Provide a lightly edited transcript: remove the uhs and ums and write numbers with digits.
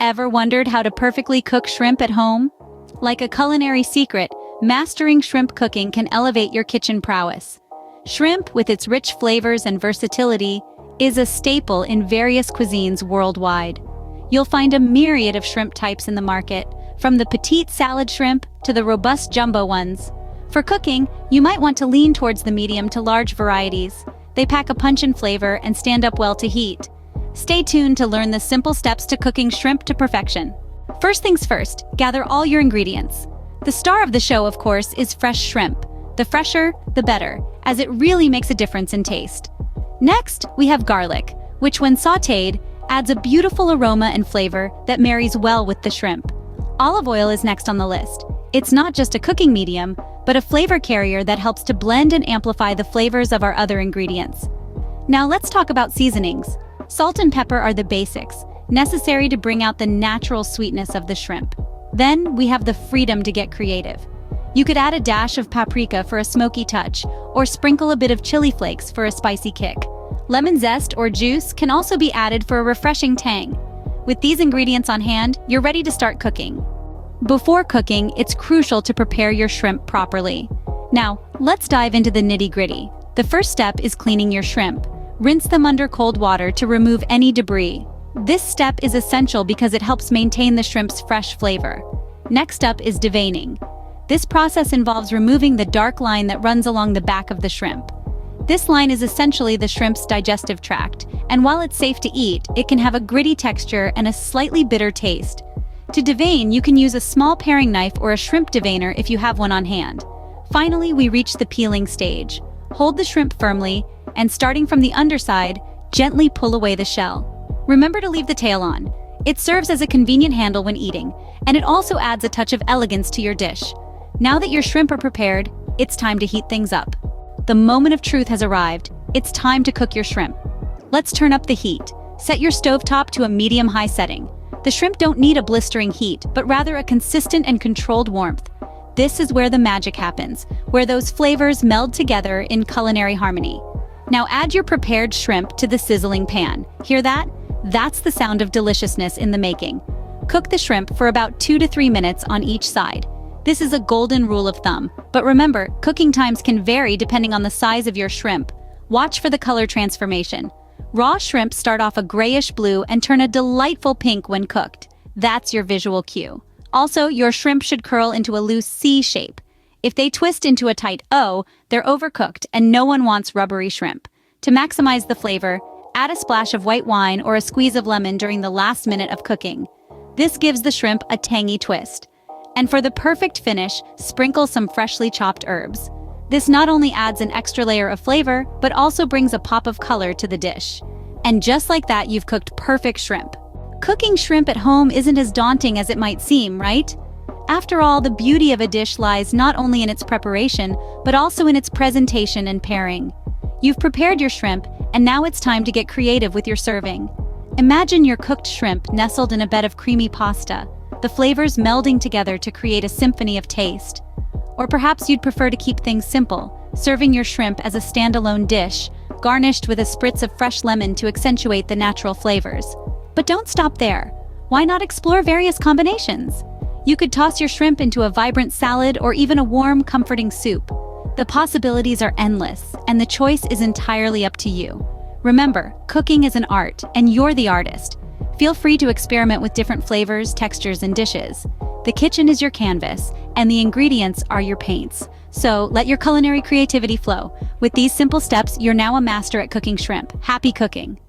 Ever wondered how to perfectly cook shrimp at home? Like a culinary secret, mastering shrimp cooking can elevate your kitchen prowess. Shrimp, with its rich flavors and versatility, is a staple in various cuisines worldwide. You'll find a myriad of shrimp types in the market, from the petite salad shrimp to the robust jumbo ones. For cooking, you might want to lean towards the medium to large varieties. They pack a punch and flavor and stand up well to heat. Stay tuned to learn the simple steps to cooking shrimp to perfection. First things first, gather all your ingredients. The star of the show, of course, is fresh shrimp. The fresher, the better, as it really makes a difference in taste. Next, we have garlic, which when sautéed, adds a beautiful aroma and flavor that marries well with the shrimp. Olive oil is next on the list. It's not just a cooking medium, but a flavor carrier that helps to blend and amplify the flavors of our other ingredients. Now let's talk about seasonings. Salt and pepper are the basics, necessary to bring out the natural sweetness of the shrimp. Then we have the freedom to get creative. You could add a dash of paprika for a smoky touch, or sprinkle a bit of chili flakes for a spicy kick. Lemon zest or juice can also be added for a refreshing tang. With these ingredients on hand, you're ready to start cooking. Before cooking, it's crucial to prepare your shrimp properly. Now, let's dive into the nitty-gritty. The first step is cleaning your shrimp. Rinse them under cold water to remove any debris. This step is essential because it helps maintain the shrimp's fresh flavor. Next up is deveining. This process involves removing the dark line that runs along the back of the shrimp. This line is essentially the shrimp's digestive tract, and while it's safe to eat, it can have a gritty texture and a slightly bitter taste. To devein, you can use a small paring knife or a shrimp deveiner if you have one on hand. Finally, we reach the peeling stage. Hold the shrimp firmly, and starting from the underside, gently pull away the shell. Remember to leave the tail on. It serves as a convenient handle when eating, and it also adds a touch of elegance to your dish. Now that your shrimp are prepared, it's time to heat things up. The moment of truth has arrived. It's time to cook your shrimp. Let's turn up the heat. Set your stovetop to a medium-high setting. The shrimp don't need a blistering heat, but rather a consistent and controlled warmth. This is where the magic happens, where those flavors meld together in culinary harmony. Now add your prepared shrimp to the sizzling pan. Hear that? That's the sound of deliciousness in the making. Cook the shrimp for about 2 to 3 minutes on each side. This is a golden rule of thumb, but remember, cooking times can vary depending on the size of your shrimp. Watch for the color transformation. Raw shrimp start off a grayish blue and turn a delightful pink when cooked. That's your visual cue. Also, your shrimp should curl into a loose C shape. If they twist into a tight O, they're overcooked and no one wants rubbery shrimp. To maximize the flavor, add a splash of white wine or a squeeze of lemon during the last minute of cooking. This gives the shrimp a tangy twist. And for the perfect finish, sprinkle some freshly chopped herbs. This not only adds an extra layer of flavor, but also brings a pop of color to the dish. And just like that, you've cooked perfect shrimp. Cooking shrimp at home isn't as daunting as it might seem, right? After all, the beauty of a dish lies not only in its preparation, but also in its presentation and pairing. You've prepared your shrimp, and now it's time to get creative with your serving. Imagine your cooked shrimp nestled in a bed of creamy pasta, the flavors melding together to create a symphony of taste. Or perhaps you'd prefer to keep things simple, serving your shrimp as a standalone dish, garnished with a spritz of fresh lemon to accentuate the natural flavors. But don't stop there. Why not explore various combinations? You could toss your shrimp into a vibrant salad or even a warm, comforting soup. The possibilities are endless, and the choice is entirely up to you. Remember, cooking is an art, and you're the artist. Feel free to experiment with different flavors, textures, and dishes. The kitchen is your canvas, and the ingredients are your paints. So let your culinary creativity flow. With these simple steps, you're now a master at cooking shrimp. Happy cooking!